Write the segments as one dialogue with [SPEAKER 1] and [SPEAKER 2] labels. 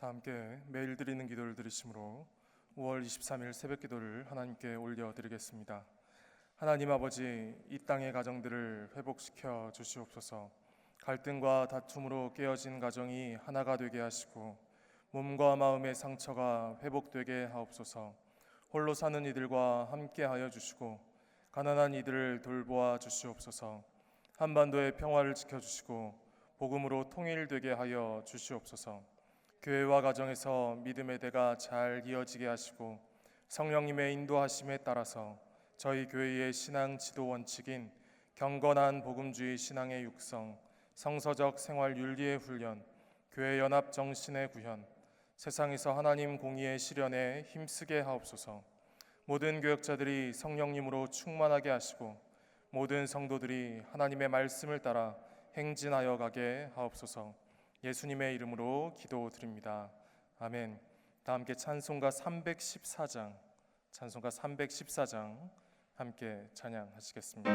[SPEAKER 1] 다 함께 매일 드리는 기도를 드리심으로 5월 23일 새벽 기도를 하나님께 올려드리겠습니다. 하나님 아버지, 이 땅의 가정들을 회복시켜 주시옵소서. 갈등과 다툼으로 깨어진 가정이 하나가 되게 하시고 몸과 마음의 상처가 회복되게 하옵소서. 홀로 사는 이들과 함께하여 주시고 가난한 이들을 돌보아 주시옵소서. 한반도의 평화를 지켜주시고 복음으로 통일되게 하여 주시옵소서. 교회와 가정에서 믿음의 대가 잘 이어지게 하시고 성령님의 인도하심에 따라서 저희 교회의 신앙 지도 원칙인 경건한 복음주의 신앙의 육성, 성서적 생활 윤리의 훈련, 교회 연합 정신의 구현, 세상에서 하나님 공의의 실현에 힘쓰게 하옵소서. 모든 교역자들이 성령님으로 충만하게 하시고 모든 성도들이 하나님의 말씀을 따라 행진하여 가게 하옵소서. 예수님의 이름으로 기도드립니다. 아멘. 다 함께 찬송가 314장 함께 찬양하시겠습니다.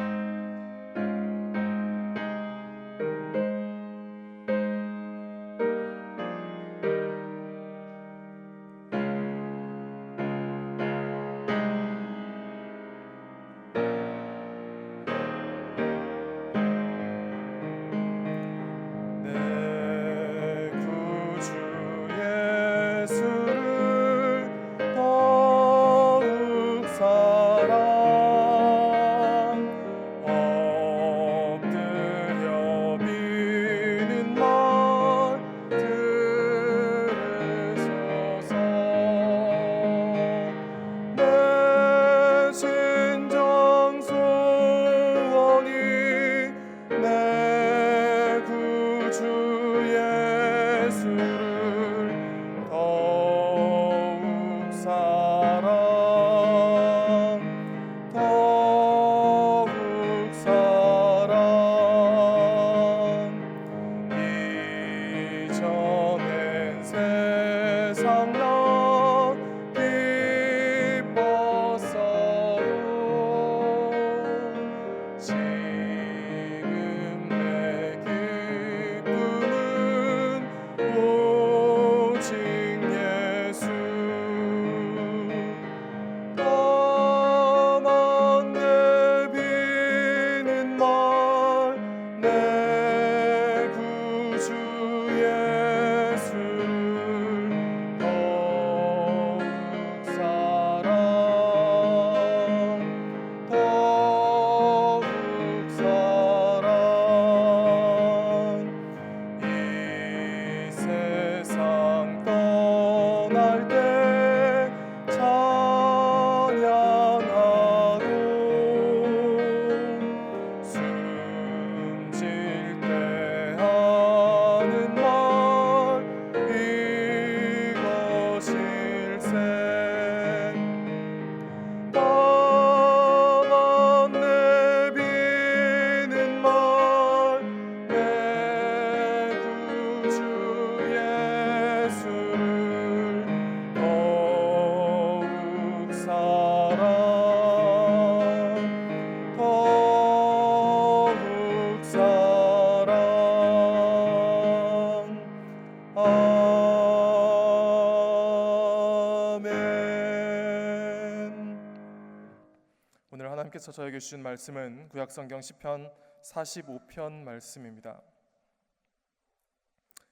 [SPEAKER 1] 오늘 하나님께서 저에게 주신 말씀은 구약성경 시편 45편 말씀입니다.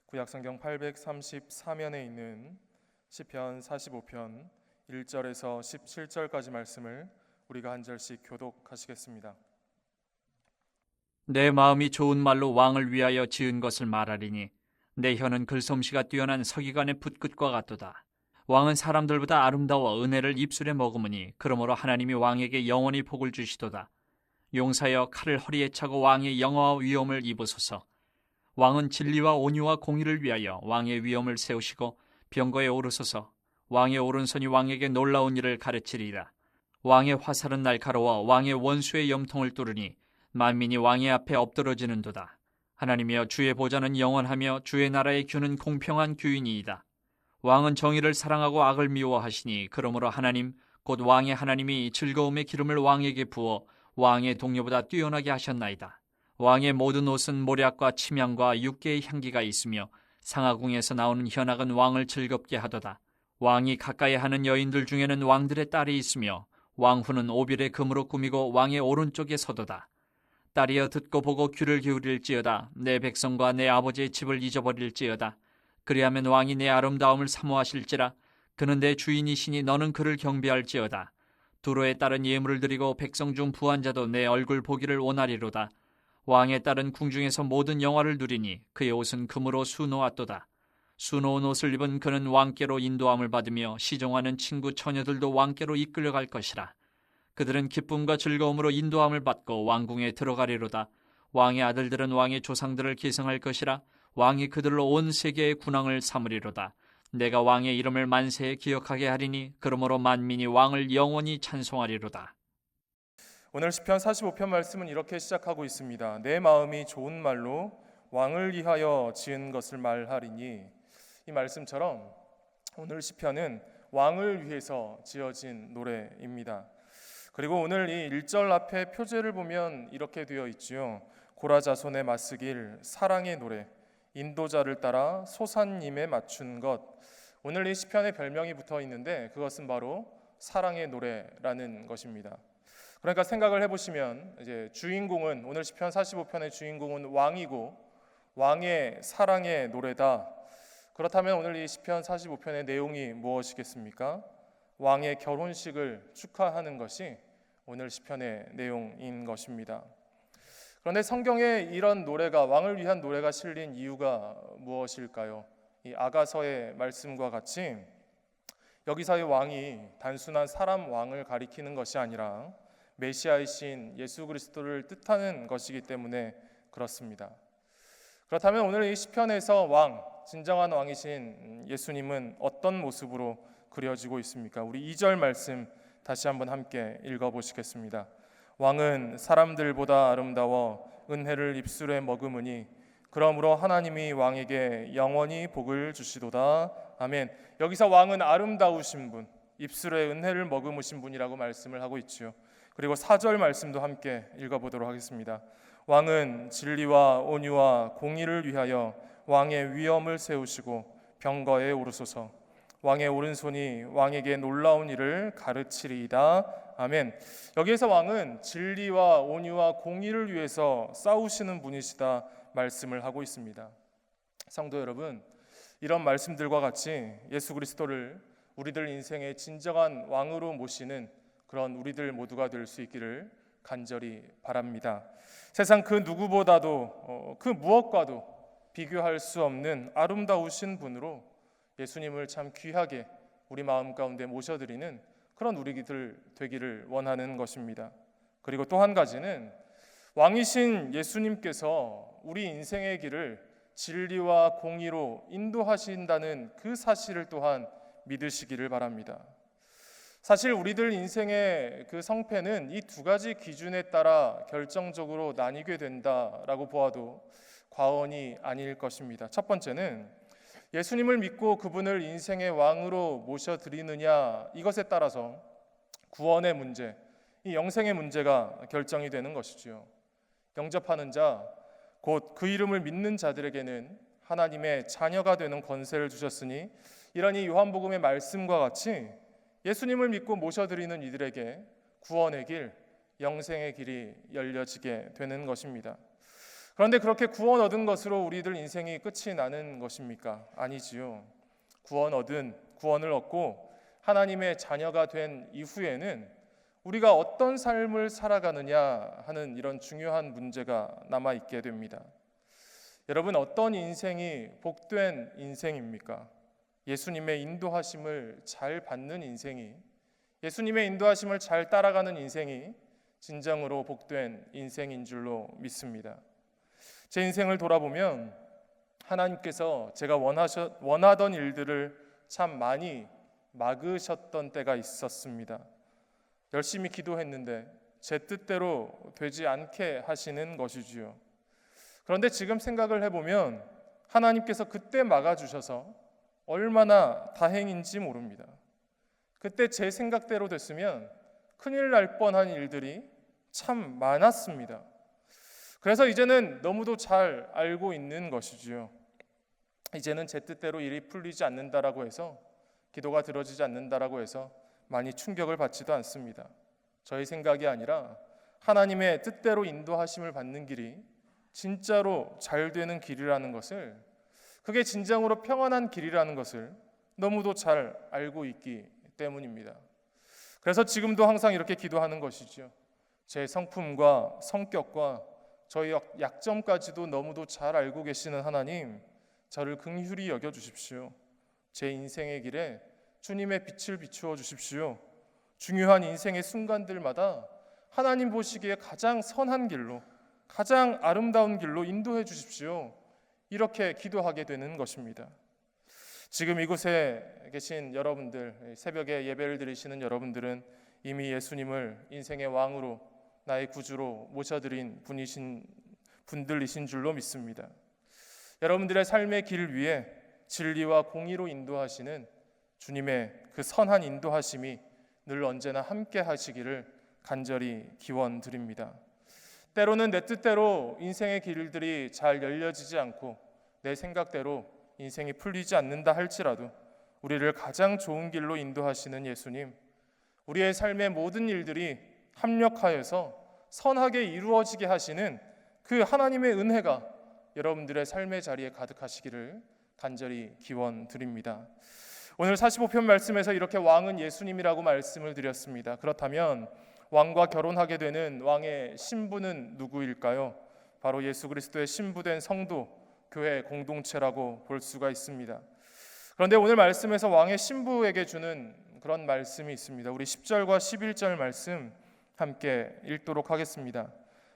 [SPEAKER 1] 구약성경 834면에 있는 시편 45편 1절에서 17절까지 말씀을 우리가 한 절씩 교독하시겠습니다.
[SPEAKER 2] 내 마음이 좋은 말로 왕을 위하여 지은 것을 말하리니 내 혀는 글솜씨가 뛰어난 서기관의 붓끝과 같도다. 왕은 사람들보다 아름다워 은혜를 입술에 머금으니 그러므로 하나님이 왕에게 영원히 복을 주시도다. 용사여 칼을 허리에 차고 왕의 영화와 위엄을 입으소서. 왕은 진리와 온유와 공의를 위하여 왕의 위엄을 세우시고 병거에 오르소서. 왕의 오른손이 왕에게 놀라운 일을 가르치리라. 왕의 화살은 날카로워 왕의 원수의 염통을 뚫으니 만민이 왕의 앞에 엎드러지는도다. 하나님이여, 주의 보좌는 영원하며 주의 나라의 규는 공평한 규이니이다. 왕은 정의를 사랑하고 악을 미워하시니 그러므로 하나님 곧 왕의 하나님이 즐거움의 기름을 왕에게 부어 왕의 동료보다 뛰어나게 하셨나이다. 왕의 모든 옷은 모략과 침향과 육개의 향기가 있으며 상하궁에서 나오는 현악은 왕을 즐겁게 하도다. 왕이 가까이 하는 여인들 중에는 왕들의 딸이 있으며 왕후는 오빌의 금으로 꾸미고 왕의 오른쪽에 서도다. 딸이여 듣고 보고 귀를 기울일지어다. 내 백성과 내 아버지의 집을 잊어버릴지어다. 그리하면 왕이 내 아름다움을 사모하실지라. 그는 내 주인이시니 너는 그를 경배할지어다. 두로에 따른 예물을 드리고 백성 중 부한 자도 내 얼굴 보기를 원하리로다. 왕의 딸은 궁중에서 모든 영화를 누리니 그의 옷은 금으로 수놓았도다. 수놓은 옷을 입은 그는 왕께로 인도함을 받으며 시종하는 친구 처녀들도 왕께로 이끌려갈 것이라. 그들은 기쁨과 즐거움으로 인도함을 받고 왕궁에 들어가리로다. 왕의 아들들은 왕의 조상들을 계승할 것이라. 왕이 그들로 온 세계의 군왕을 삼으리로다. 내가 왕의 이름을 만세에 기억하게 하리니 그러므로 만민이 왕을 영원히 찬송하리로다.
[SPEAKER 1] 오늘 시편 45편 말씀은 이렇게 시작하고 있습니다. 내 마음이 좋은 말로 왕을 위하여 지은 것을 말하리니, 이 말씀처럼 오늘 시편은 왕을 위해서 지어진 노래입니다. 그리고 오늘 이 1절 앞에 표제를 보면 이렇게 되어 있지요. 고라 자손의 맞쓰길 사랑의 노래, 인도자를 따라 소산님에 맞춘 것. 오늘 이 시편의 별명이 붙어 있는데 그것은 바로 사랑의 노래라는 것입니다. 그러니까 생각을 해보시면 이제 주인공은, 오늘 시편 45편의 주인공은 왕이고 왕의 사랑의 노래다. 그렇다면 오늘 이 시편 45편의 내용이 무엇이겠습니까? 왕의 결혼식을 축하하는 것이 오늘 시편의 내용인 것입니다. 그런데 성경에 이런 노래가, 왕을 위한 노래가 실린 이유가 무엇일까요? 이 아가서의 말씀과 같이 여기서의 왕이 단순한 사람 왕을 가리키는 것이 아니라 메시아이신 예수 그리스도를 뜻하는 것이기 때문에 그렇습니다. 그렇다면 오늘 이 시편에서 왕, 진정한 왕이신 예수님은 어떤 모습으로 그려지고 있습니까? 우리 2절 말씀 다시 한번 함께 읽어보시겠습니다. 왕은 사람들보다 아름다워 은혜를 입술에 머금으니 그러므로 하나님이 왕에게 영원히 복을 주시도다. 아멘. 여기서 왕은 아름다우신 분, 입술에 은혜를 머금으신 분이라고 말씀을 하고 있지요. 그리고 4절 말씀도 함께 읽어보도록 하겠습니다. 왕은 진리와 온유와 공의를 위하여 왕의 위엄을 세우시고 병거에 오르소서. 왕의 오른손이 왕에게 놀라운 일을 가르치리이다. 아멘. 여기에서 왕은 진리와 온유와 공의를 위해서 싸우시는 분이시다 말씀을 하고 있습니다. 성도 여러분, 이런 말씀들과 같이 예수 그리스도를 우리들 인생의 진정한 왕으로 모시는 그런 우리들 모두가 될 수 있기를 간절히 바랍니다. 세상 그 누구보다도 그 무엇과도 비교할 수 없는 아름다우신 분으로 예수님을 참 귀하게 우리 마음 가운데 모셔드리는 그런 우리들 되기를 원하는 것입니다. 그리고 또 한 가지는 왕이신 예수님께서 우리 인생의 길을 진리와 공의로 인도하신다는 그 사실을 또한 믿으시기를 바랍니다. 사실 우리들 인생의 그 성패는 이 두 가지 기준에 따라 결정적으로 나뉘게 된다라고 보아도 과언이 아닐 것입니다. 첫 번째는 예수님을 믿고 그분을 인생의 왕으로 모셔드리느냐, 이것에 따라서 구원의 문제, 이 영생의 문제가 결정이 되는 것이지요. 영접하는 자, 곧 그 이름을 믿는 자들에게는 하나님의 자녀가 되는 권세를 주셨으니 이런 이 요한복음의 말씀과 같이 예수님을 믿고 모셔드리는 이들에게 구원의 길, 영생의 길이 열려지게 되는 것입니다. 그런데 그렇게 구원 얻은 것으로 우리들 인생이 끝이 나는 것입니까? 아니지요. 구원을 얻고 하나님의 자녀가 된 이후에는 우리가 어떤 삶을 살아가느냐 하는 이런 중요한 문제가 남아있게 됩니다. 여러분, 어떤 인생이 복된 인생입니까? 예수님의 인도하심을 잘 받는 인생이, 예수님의 인도하심을 잘 따라가는 인생이 진정으로 복된 인생인 줄로 믿습니다. 제 인생을 돌아보면 하나님께서 제가 원하던 일들을 참 많이 막으셨던 때가 있었습니다. 열심히 기도했는데 제 뜻대로 되지 않게 하시는 것이지요. 그런데 지금 생각을 해보면 하나님께서 그때 막아주셔서 얼마나 다행인지 모릅니다. 그때 제 생각대로 됐으면 큰일 날 뻔한 일들이 참 많았습니다. 그래서 이제는 너무도 잘 알고 있는 것이지요. 이제는 제 뜻대로 일이 풀리지 않는다라고 해서, 기도가 들어지지 않는다라고 해서 많이 충격을 받지도 않습니다. 저희 생각이 아니라 하나님의 뜻대로 인도하심을 받는 길이 진짜로 잘 되는 길이라는 것을, 그게 진정으로 평안한 길이라는 것을 너무도 잘 알고 있기 때문입니다. 그래서 지금도 항상 이렇게 기도하는 것이죠. 제 성품과 성격과 저희 약점까지도 너무도 잘 알고 계시는 하나님, 저를 긍휼히 여겨 주십시오. 제 인생의 길에 주님의 빛을 비추어 주십시오. 중요한 인생의 순간들마다 하나님 보시기에 가장 선한 길로, 가장 아름다운 길로 인도해 주십시오. 이렇게 기도하게 되는 것입니다. 지금 이곳에 계신 여러분들, 새벽에 예배를 드리시는 여러분들은 이미 예수님을 인생의 왕으로, 나의 구주로 모셔드린 분들이신 줄로 믿습니다. 여러분들의 삶의 길 위에 진리와 공의로 인도하시는 주님의 그 선한 인도하심이 늘 언제나 함께 하시기를 간절히 기원드립니다. 때로는 내 뜻대로 인생의 길들이 잘 열려지지 않고 내 생각대로 인생이 풀리지 않는다 할지라도 우리를 가장 좋은 길로 인도하시는 예수님, 우리의 삶의 모든 일들이 합력하여서 선하게 이루어지게 하시는 그 하나님의 은혜가 여러분들의 삶의 자리에 가득하시기를 간절히 기원드립니다. 오늘 45편 말씀에서 이렇게 왕은 예수님이라고 말씀을 드렸습니다. 그렇다면 왕과 결혼하게 되는 왕의 신부는 누구일까요? 바로 예수 그리스도의 신부된 성도, 교회 공동체라고 볼 수가 있습니다. 그런데 오늘 말씀에서 왕의 신부에게 주는 그런 말씀이 있습니다. 우리 10절과 11절 말씀 함께 읽도록 하겠습니다.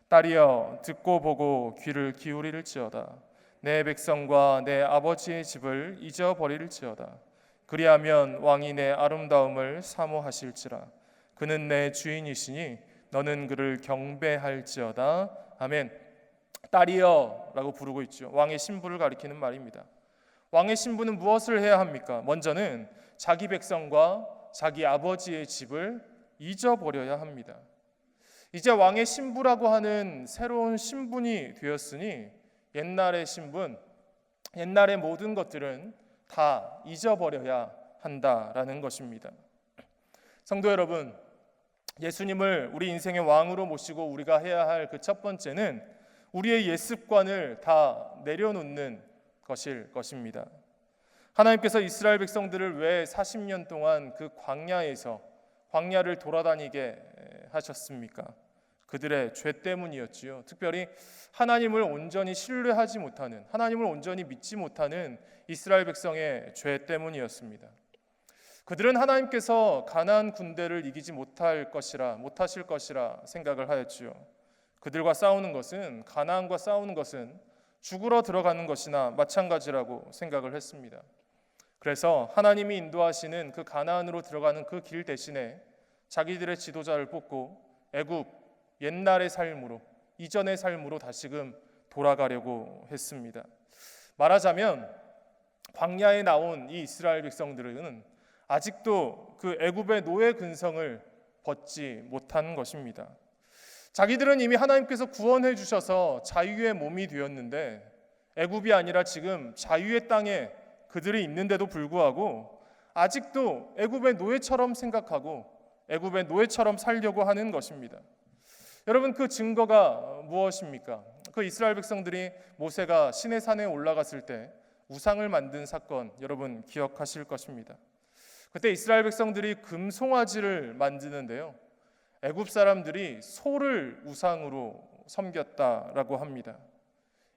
[SPEAKER 1] 딸이여, 듣고 보고 귀를 기울이를지어다. 내 백성과 내 아버지의 집을 잊어버리를지어다. 그리하면 왕이 내 아름다움을 사모하실지라. 그는 내 주인이시니 너는 그를 경배할지어다. 아멘. 딸이여 라고 부르고 있죠. 왕의 신부를 가리키는 말입니다. 왕의 신부는 무엇을 해야 합니까? 먼저는 자기 백성과 자기 아버지의 집을 잊어버려야 합니다. 이제 왕의 신부라고 하는 새로운 신분이 되었으니 옛날의 신분, 옛날의 모든 것들은 다 잊어버려야 한다라는 것입니다. 성도 여러분, 예수님을 우리 인생의 왕으로 모시고 우리가 해야 할 그 첫 번째는 우리의 옛 습관을 다 내려놓는 것일 것입니다. 하나님께서 이스라엘 백성들을 왜 40년 동안 그 광야를 돌아다니게 하셨습니까? 그들의 죄 때문이었지요. 특별히 하나님을 온전히 신뢰하지 못하는, 하나님을 온전히 믿지 못하는 이스라엘 백성의 죄 때문이었습니다. 그들은 하나님께서 가나안 군대를 이기지 못하실 것이라 생각을 하였지요. 그들과 싸우는 것은, 가나안과 싸우는 것은 죽으러 들어가는 것이나 마찬가지라고 생각을 했습니다. 그래서 하나님이 인도하시는 그 가나안으로 들어가는 그 길 대신에 자기들의 지도자를 뽑고 애굽 옛날의 삶으로, 이전의 삶으로 다시금 돌아가려고 했습니다. 말하자면 광야에 나온 이 이스라엘 백성들은 아직도 그 애굽의 노예 근성을 벗지 못한 것입니다. 자기들은 이미 하나님께서 구원해 주셔서 자유의 몸이 되었는데, 애굽이 아니라 지금 자유의 땅에 그들이 있는데도 불구하고 아직도 애굽의 노예처럼 생각하고 애굽의 노예처럼 살려고 하는 것입니다. 여러분, 그 증거가 무엇입니까? 그 이스라엘 백성들이 모세가 시내산에 올라갔을 때 우상을 만든 사건, 여러분 기억하실 것입니다. 그때 이스라엘 백성들이 금송아지를 만드는데요, 애굽 사람들이 소를 우상으로 섬겼다라고 합니다.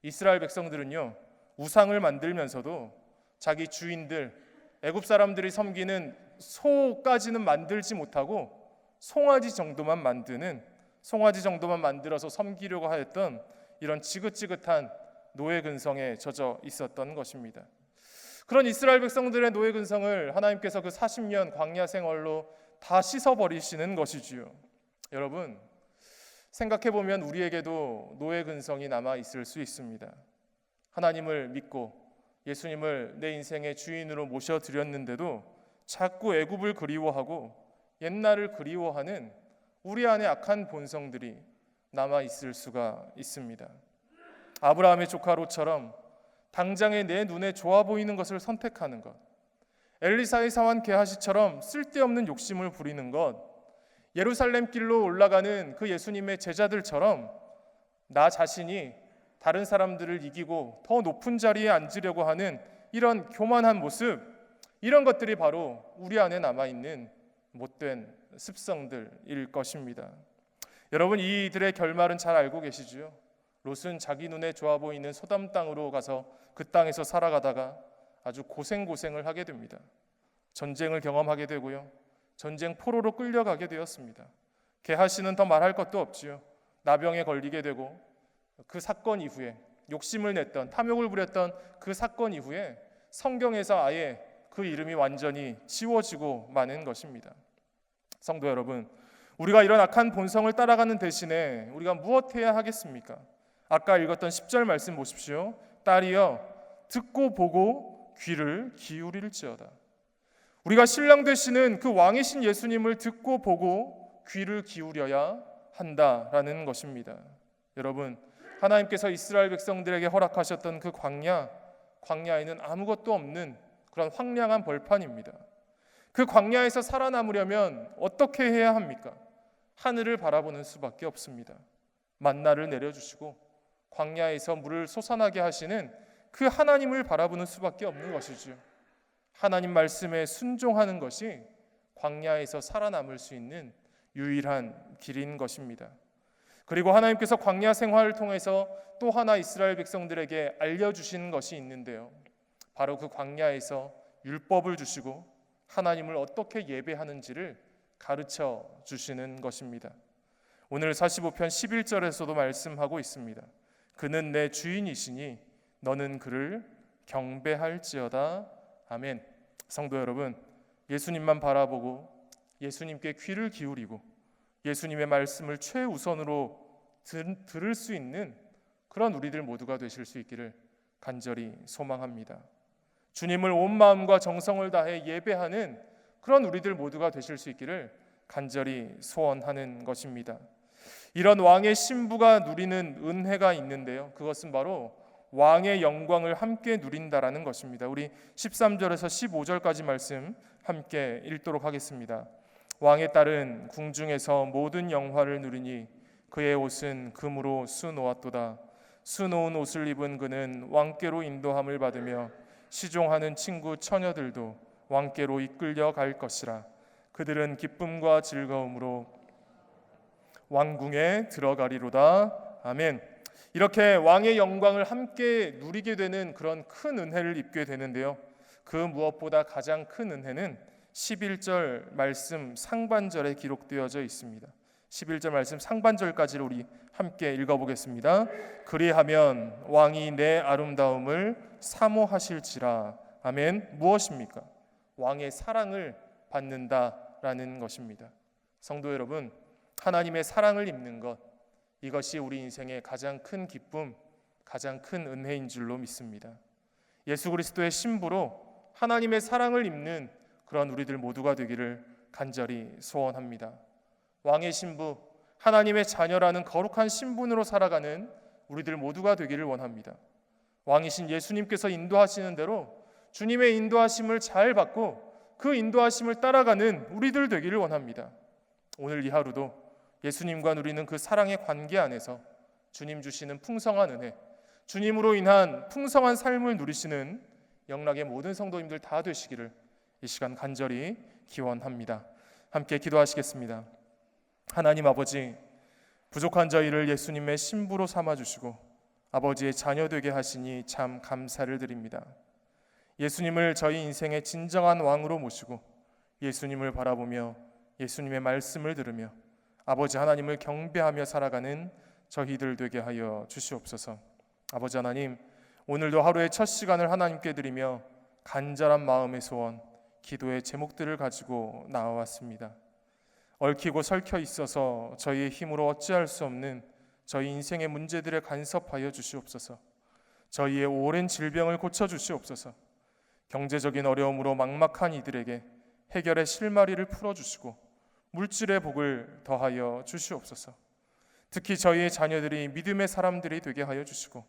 [SPEAKER 1] 이스라엘 백성들은요, 우상을 만들면서도 자기 주인들, 애굽 사람들이 섬기는 소까지는 만들지 못하고 송아지 정도만 만들어서 섬기려고 하였던 이런 지긋지긋한 노예 근성에 젖어 있었던 것입니다. 그런 이스라엘 백성들의 노예 근성을 하나님께서 그 40년 광야 생활로 다 씻어버리시는 것이지요. 여러분, 생각해보면 우리에게도 노예 근성이 남아 있을 수 있습니다. 하나님을 믿고 예수님을 내 인생의 주인으로 모셔드렸는데도 자꾸 애굽을 그리워하고 옛날을 그리워하는 우리 안에 악한 본성들이 남아 있을 수가 있습니다. 아브라함의 조카 롯처럼 당장에 내 눈에 좋아 보이는 것을 선택하는 것, 엘리사의 사환 게하시처럼 쓸데없는 욕심을 부리는 것, 예루살렘 길로 올라가는 그 예수님의 제자들처럼 나 자신이 다른 사람들을 이기고 더 높은 자리에 앉으려고 하는 이런 교만한 모습, 이런 것들이 바로 우리 안에 남아있는 못된 습성들일 것입니다. 여러분, 이들의 결말은 잘 알고 계시죠? 롯은 자기 눈에 좋아 보이는 소담 땅으로 가서 그 땅에서 살아가다가 아주 고생을 하게 됩니다. 전쟁을 경험하게 되고요, 전쟁 포로로 끌려가게 되었습니다. 게하시는 더 말할 것도 없지요. 나병에 걸리게 되고 그 사건 이후에 욕심을 냈던, 탐욕을 부렸던 그 사건 이후에 성경에서 아예 그 이름이 완전히 지워지고 마는 것입니다. 성도 여러분, 우리가 이런 악한 본성을 따라가는 대신에 우리가 무엇해야 하겠습니까? 아까 읽었던 10절 말씀 보십시오. 딸이여, 듣고 보고 귀를 기울일지어다. 우리가 신랑 되시는 그 왕이신 예수님을 듣고 보고 귀를 기울여야 한다라는 것입니다. 여러분, 하나님께서 이스라엘 백성들에게 허락하셨던 그 광야에는 아무것도 없는 그런 황량한 벌판입니다. 그 광야에서 살아남으려면 어떻게 해야 합니까? 하늘을 바라보는 수밖에 없습니다. 만나를 내려주시고 광야에서 물을 솟아나게 하시는 그 하나님을 바라보는 수밖에 없는 것이죠. 하나님 말씀에 순종하는 것이 광야에서 살아남을 수 있는 유일한 길인 것입니다. 그리고 하나님께서 광야 생활을 통해서 또 하나 이스라엘 백성들에게 알려주신 것이 있는데요, 바로 그 광야에서 율법을 주시고 하나님을 어떻게 예배하는지를 가르쳐 주시는 것입니다. 오늘 45편 11절에서도 말씀하고 있습니다. 그는 내 주인이시니 너는 그를 경배할지어다. 아멘. 성도 여러분, 예수님만 바라보고 예수님께 귀를 기울이고 예수님의 말씀을 최우선으로 들을 수 있는 그런 우리들 모두가 되실 수 있기를 간절히 소망합니다. 주님을 온 마음과 정성을 다해 예배하는 그런 우리들 모두가 되실 수 있기를 간절히 소원하는 것입니다. 이런 왕의 신부가 누리는 은혜가 있는데요, 그것은 바로 왕의 영광을 함께 누린다라는 것입니다. 우리 13절에서 15절까지 말씀 함께 읽도록 하겠습니다. 왕의 딸은 궁중에서 모든 영화를 누리니 그의 옷은 금으로 수놓았도다. 수놓은 옷을 입은 그는 왕께로 인도함을 받으며 시종하는 친구 처녀들도 왕께로 이끌려 갈 것이라. 그들은 기쁨과 즐거움으로 왕궁에 들어가리로다. 아멘. 이렇게 왕의 영광을 함께 누리게 되는 그런 큰 은혜를 입게 되는데요, 그 무엇보다 가장 큰 은혜는 11절 말씀 상반절에 기록되어져 있습니다. 11절 말씀 상반절까지를 우리 함께 읽어보겠습니다. 그리하면 왕이 내 아름다움을 사모하실지라. 아멘. 무엇입니까? 왕의 사랑을 받는다라는 것입니다. 성도 여러분, 하나님의 사랑을 입는 것, 이것이 우리 인생의 가장 큰 기쁨, 가장 큰 은혜인 줄로 믿습니다. 예수 그리스도의 신부로 하나님의 사랑을 입는 그런 우리들 모두가 되기를 간절히 소원합니다. 왕의 신부, 하나님의 자녀라는 거룩한 신분으로 살아가는 우리들 모두가 되기를 원합니다. 왕이신 예수님께서 인도하시는 대로 주님의 인도하심을 잘 받고 그 인도하심을 따라가는 우리들 되기를 원합니다. 오늘 이 하루도 예수님과 누리는 그 사랑의 관계 안에서 주님 주시는 풍성한 은혜, 주님으로 인한 풍성한 삶을 누리시는 영락의 모든 성도님들 다 되시기를 이 시간 간절히 기원합니다. 함께 기도하시겠습니다. 하나님 아버지, 부족한 저희를 예수님의 신부로 삼아주시고 아버지의 자녀 되게 하시니 참 감사를 드립니다. 예수님을 저희 인생의 진정한 왕으로 모시고 예수님을 바라보며 예수님의 말씀을 들으며 아버지 하나님을 경배하며 살아가는 저희들 되게 하여 주시옵소서. 아버지 하나님, 오늘도 하루의 첫 시간을 하나님께 드리며 간절한 마음의 소원, 기도의 제목들을 가지고 나와왔습니다. 얽히고 설켜 있어서 저희의 힘으로 어찌할 수 없는 저희 인생의 문제들에 간섭하여 주시옵소서. 저희의 오랜 질병을 고쳐주시옵소서. 경제적인 어려움으로 막막한 이들에게 해결의 실마리를 풀어주시고 물질의 복을 더하여 주시옵소서. 특히 저희의 자녀들이 믿음의 사람들이 되게 하여 주시고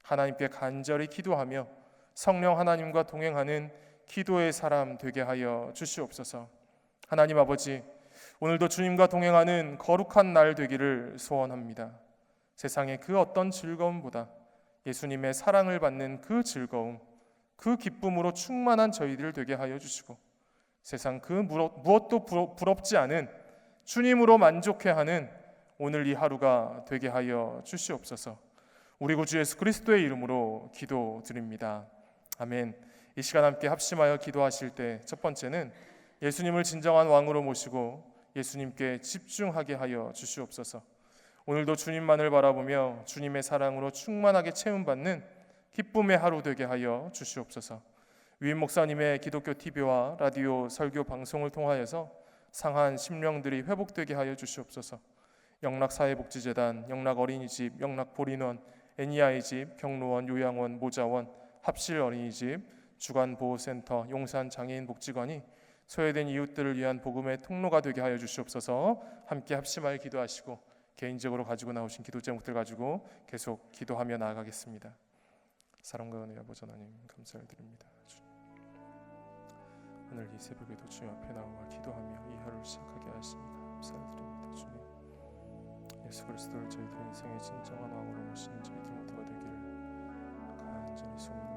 [SPEAKER 1] 하나님께 간절히 기도하며 성령 하나님과 동행하는 기도의 사람 되게 하여 주시옵소서. 하나님 아버지, 오늘도 주님과 동행하는 거룩한 날 되기를 소원합니다. 세상의 그 어떤 즐거움보다 예수님의 사랑을 받는 그 즐거움, 그 기쁨으로 충만한 저희들 되게 하여 주시고, 세상 그 무엇도 부럽지 않은 주님으로 만족해하는 오늘 이 하루가 되게 하여 주시옵소서. 우리 구주 예수 그리스도의 이름으로 기도드립니다. 아멘. 이 시간 함께 합심하여 기도하실 때 첫 번째는 예수님을 진정한 왕으로 모시고 예수님께 집중하게 하여 주시옵소서. 오늘도 주님만을 바라보며 주님의 사랑으로 충만하게 채움받는 기쁨의 하루 되게 하여 주시옵소서. 위임 목사님의 기독교 TV와 라디오 설교 방송을 통하여서 상한 심령들이 회복되게 하여 주시옵소서. 영락사회복지재단, 영락어린이집, 영락보린원, 애니아이집, 경로원, 요양원, 모자원, 합실어린이집, 주간보호센터, 용산장애인복지관이 소외된 이웃들을 위한 복음의 통로가 되게 하여 주시옵소서. 함께 합심하여 기도하시고 개인적으로 가지고 나오신 기도 제목들 가지고 계속 기도하며 나아가겠습니다. 사랑과 은혜와 보좌 하나님 감사를 드립니다. 오늘 이 새벽에도 주님 앞에 나와 기도하며 이 하루를 시작하게 하십니다. 감사를 드립니다. 주님, 예수 그리스도를 저희들 인생의 진정한 왕으로 모시는 저희들 모두가 되기를 간절히 소원합니다.